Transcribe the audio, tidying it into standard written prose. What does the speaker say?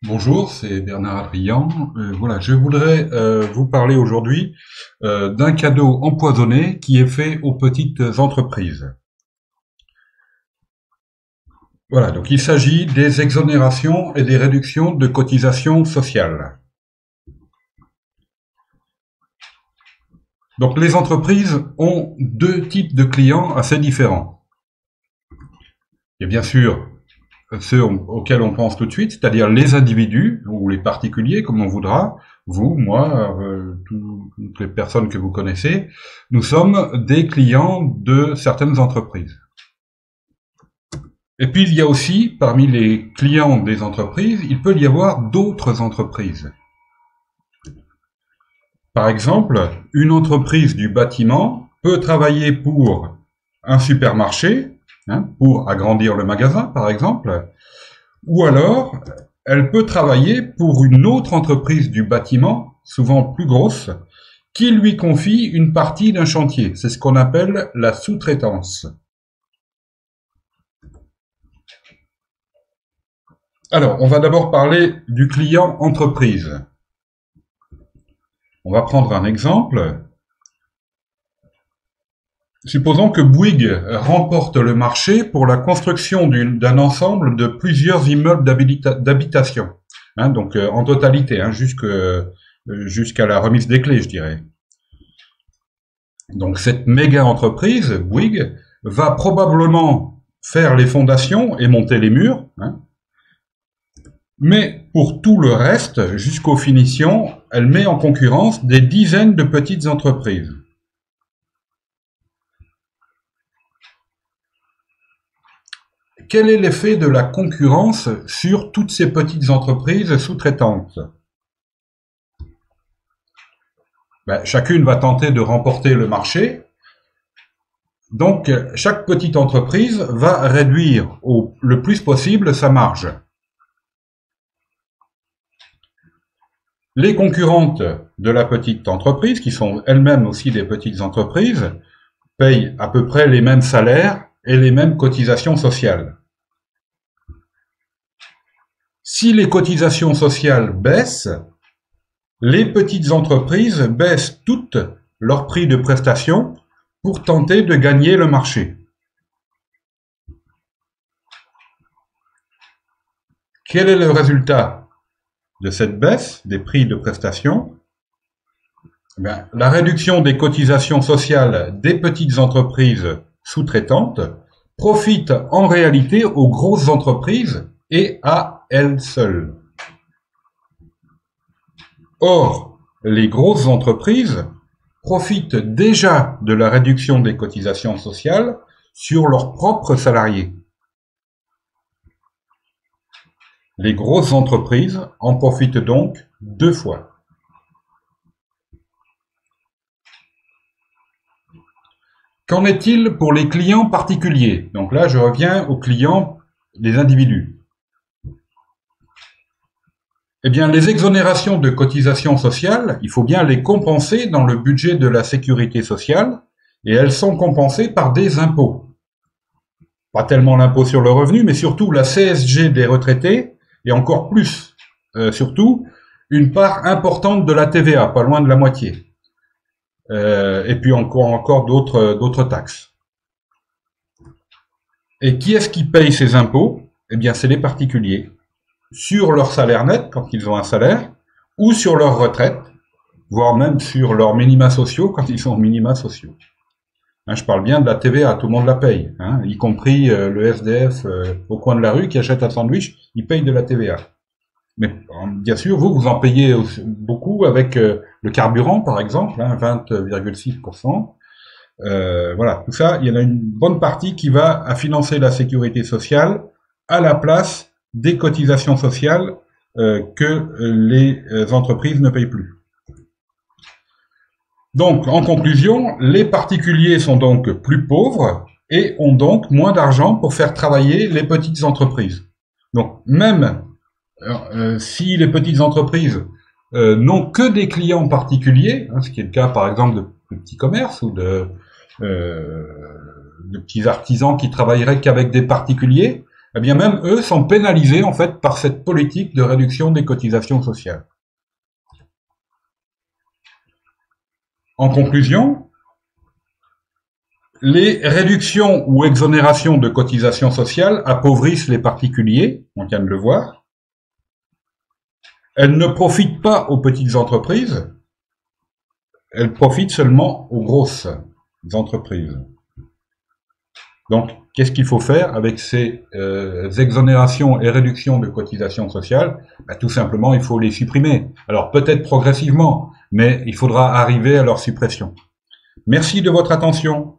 Bonjour, c'est Bernard Adrian. Voilà, je voudrais vous parler aujourd'hui d'un cadeau empoisonné qui est fait aux petites entreprises. Voilà, donc il s'agit des exonérations et des réductions de cotisations sociales. Donc les entreprises ont deux types de clients assez différents. Il y a bien sûr ceux auxquels on pense tout de suite, c'est-à-dire les individus ou les particuliers, comme on voudra, vous, moi, toutes les personnes que vous connaissez, nous sommes des clients de certaines entreprises. Et puis il y a aussi, parmi les clients des entreprises, il peut y avoir d'autres entreprises. Par exemple, une entreprise du bâtiment peut travailler pour un supermarché, pour agrandir le magasin, par exemple, ou alors elle peut travailler pour une autre entreprise du bâtiment, souvent plus grosse, qui lui confie une partie d'un chantier. C'est ce qu'on appelle la sous-traitance. Alors, on va d'abord parler du client entreprise. On va prendre un exemple. Supposons que Bouygues remporte le marché pour la construction d'un ensemble de plusieurs immeubles d'habitation. Donc en totalité, jusqu'à la remise des clés, je dirais. Donc cette méga entreprise, Bouygues, va probablement faire les fondations et monter les murs, mais pour tout le reste, jusqu'aux finitions, elle met en concurrence des dizaines de petites entreprises. Quel est l'effet de la concurrence sur toutes ces petites entreprises sous-traitantes? Chacune va tenter de remporter le marché. Donc, chaque petite entreprise va réduire le plus possible sa marge. Les concurrentes de la petite entreprise, qui sont elles-mêmes aussi des petites entreprises, payent à peu près les mêmes salaires et les mêmes cotisations sociales. Si les cotisations sociales baissent, les petites entreprises baissent toutes leur prix de prestation pour tenter de gagner le marché. Quel est le résultat de cette baisse des prix de prestation? La réduction des cotisations sociales des petites entreprises sous-traitantes profite en réalité aux grosses entreprises et à elles seules. Or, les grosses entreprises profitent déjà de la réduction des cotisations sociales sur leurs propres salariés. Les grosses entreprises en profitent donc deux fois. Qu'en est-il pour les clients particuliers? Donc là, je reviens aux clients, les individus. Eh bien, les exonérations de cotisations sociales, il faut bien les compenser dans le budget de la sécurité sociale, et elles sont compensées par des impôts. Pas tellement l'impôt sur le revenu, mais surtout la CSG des retraités, et encore plus, surtout, une part importante de la TVA, pas loin de la moitié. Et puis encore d'autres taxes. Et qui est-ce qui paye ces impôts? Eh bien, c'est les particuliers. Sur leur salaire net, quand ils ont un salaire, ou sur leur retraite, voire même sur leurs minima sociaux, quand ils sont en minima sociaux. Je parle bien de la TVA, tout le monde la paye, y compris le SDF au coin de la rue qui achète un sandwich, il paye de la TVA. Mais bien sûr, vous en payez beaucoup avec le carburant, par exemple, 20,6%. Voilà, tout ça, il y en a une bonne partie qui va à financer la sécurité sociale à la place des cotisations sociales que les entreprises ne payent plus. Donc, en conclusion, les particuliers sont donc plus pauvres et ont donc moins d'argent pour faire travailler les petites entreprises. Donc, même si les petites entreprises n'ont que des clients particuliers, ce qui est le cas par exemple de petits commerces ou de petits artisans qui travailleraient qu'avec des particuliers, eh bien même eux sont pénalisés en fait par cette politique de réduction des cotisations sociales. En conclusion, les réductions ou exonérations de cotisations sociales appauvrissent les particuliers, on vient de le voir. Elles ne profitent pas aux petites entreprises, elles profitent seulement aux grosses entreprises. Donc, qu'est-ce qu'il faut faire avec ces exonérations et réductions de cotisations sociales? Tout simplement, il faut les supprimer. Alors, peut-être progressivement, mais il faudra arriver à leur suppression. Merci de votre attention.